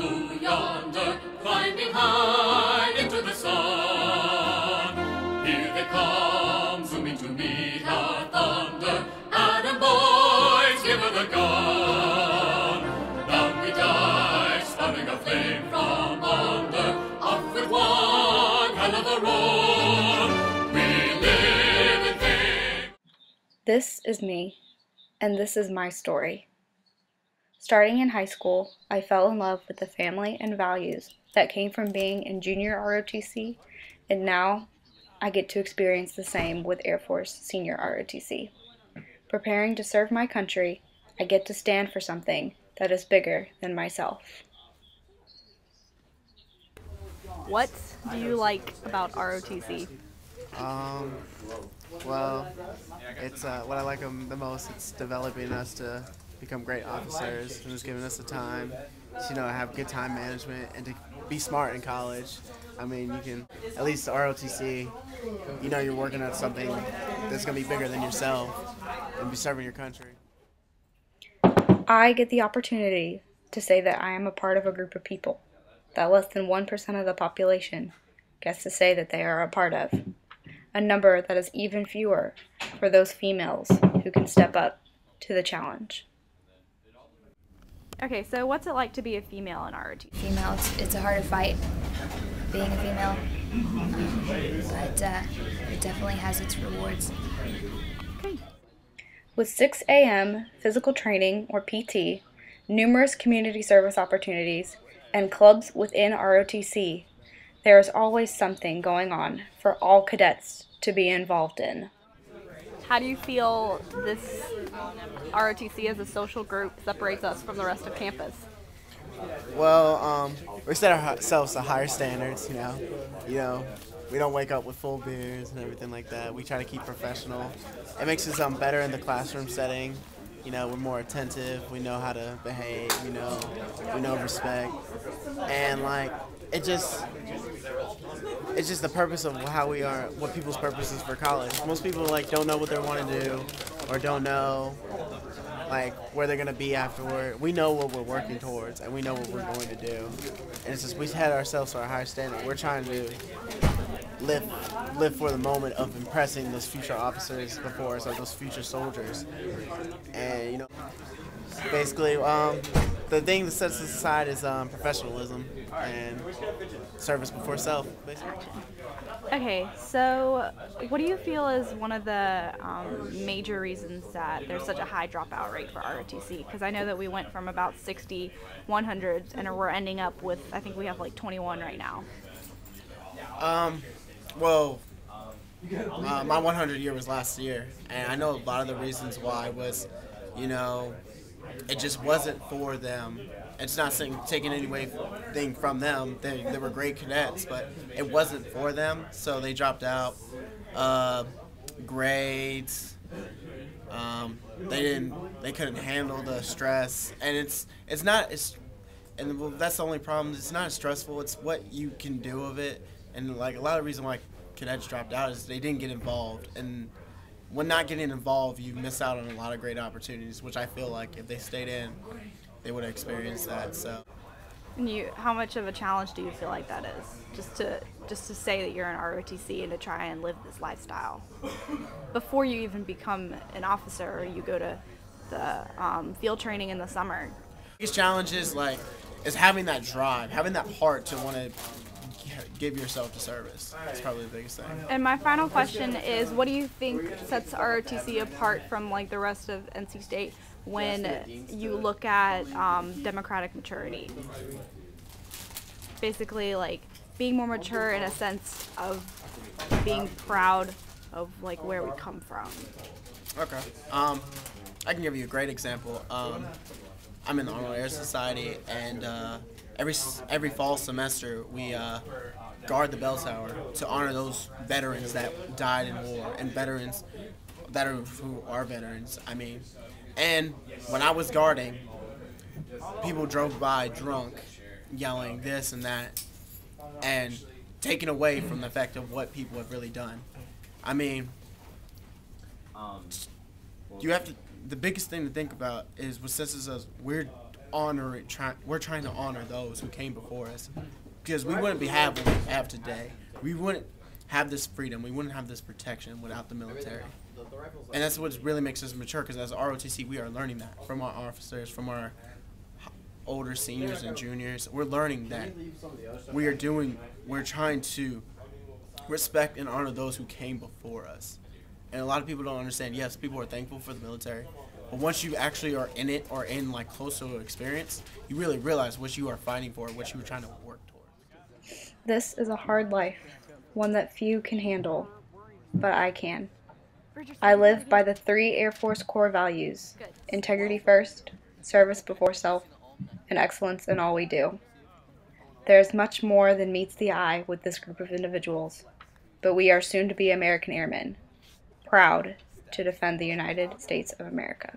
blue yonder, climbing high into the sun. Here they come, zooming to meet our thunder. Atom boys, give her the gun. Down we dive, spouting a flame from under. Off with one hell of a roar. We live in fame. This is me, and this is my story. Starting in high school, I fell in love with the family and values that came from being in junior ROTC, and now I get to experience the same with Air Force senior ROTC. Preparing to serve my country, I get to stand for something that is bigger than myself. What do you like about ROTC? Well, it's what I like the most. It's developing us to become great officers and it's giving us the time to, have good time management and to be smart in college. I mean, you can, at least ROTC, you're working on something that's going to be bigger than yourself and be serving your country. I get the opportunity to say that I am a part of a group of people that less than 1% of the population gets to say that they are a part of. A number that is even fewer for those females who can step up to the challenge. Okay, so what's it like to be a female in ROTC? Female, it's a harder fight being a female, but it definitely has its rewards. Okay. With 6 a.m. physical training, or PT, numerous community service opportunities, and clubs within ROTC, there is always something going on for all cadets to be involved in. How do you feel this ROTC as a social group separates us from the rest of campus? Well, we set ourselves to higher standards, we don't wake up with full beers and everything like that. We try to keep professional. It makes us better in the classroom setting. We're more attentive. We know how to behave. We know respect, and it's just the purpose of how we are, what people's purpose is for college. Most people don't know what they want to do, or don't know where they're gonna be afterward. We know what we're working towards, and we know what we're going to do. And it's just we had ourselves to our higher standard. We're trying to live for the moment of impressing those future officers before us, or those future soldiers. And basically, the thing that sets us aside is professionalism and service before self, basically. Okay, so what do you feel is one of the major reasons that there's such a high dropout rate for ROTC? Because I know that we went from about 60 100s, and we're ending up with, I think we have 21 right now. Well, my 100 year was last year, and I know a lot of the reasons why was, it just wasn't for them. It's not taking anything from them. They were great cadets, but it wasn't for them, so they dropped out. Grades, they couldn't handle the stress, and that's the only problem. It's not stressful. It's what you can do of it, and a lot of reason why cadets dropped out is they didn't get involved, and when not getting involved, you miss out on a lot of great opportunities, which I feel like if they stayed in, they would have experienced that. So, And how much of a challenge do you feel like that is? Just to say that you're an ROTC and to try and live this lifestyle before you even become an officer or you go to the field training in the summer. The biggest challenge is having that drive, having that heart to want to give yourself to service. That's probably the biggest thing. And my final question is, what do you think sets ROTC apart from the rest of NC State when you look at democratic maturity? Basically, being more mature in a sense of being proud of where we come from. Okay. I can give you a great example. I'm in the Arnold Air Society, and every fall semester we guard the bell tower to honor those veterans that died in war and veterans who are veterans. And when I was guarding, people drove by drunk, yelling this and that, and taken away from the fact of what people have really done. You have to. The biggest thing to think about is what sets us we're we're trying to honor those who came before us, because we wouldn't have what we have today. We wouldn't have this freedom. We wouldn't have this protection without the military. And that's what really makes us mature, because as ROTC, we are learning that from our officers, from our older seniors and juniors. We're learning that we're trying to respect and honor those who came before us. And a lot of people don't understand. Yes, people are thankful for the military, but once you actually are in it or in like close to experience, you really realize what you are fighting for, what you were trying to work towards. This is a hard life, one that few can handle, but I can. I live by the 3 Air Force core values: integrity first, service before self, and excellence in all we do. There is much more than meets the eye with this group of individuals, but we are soon to be American Airmen, proud to defend the United States of America.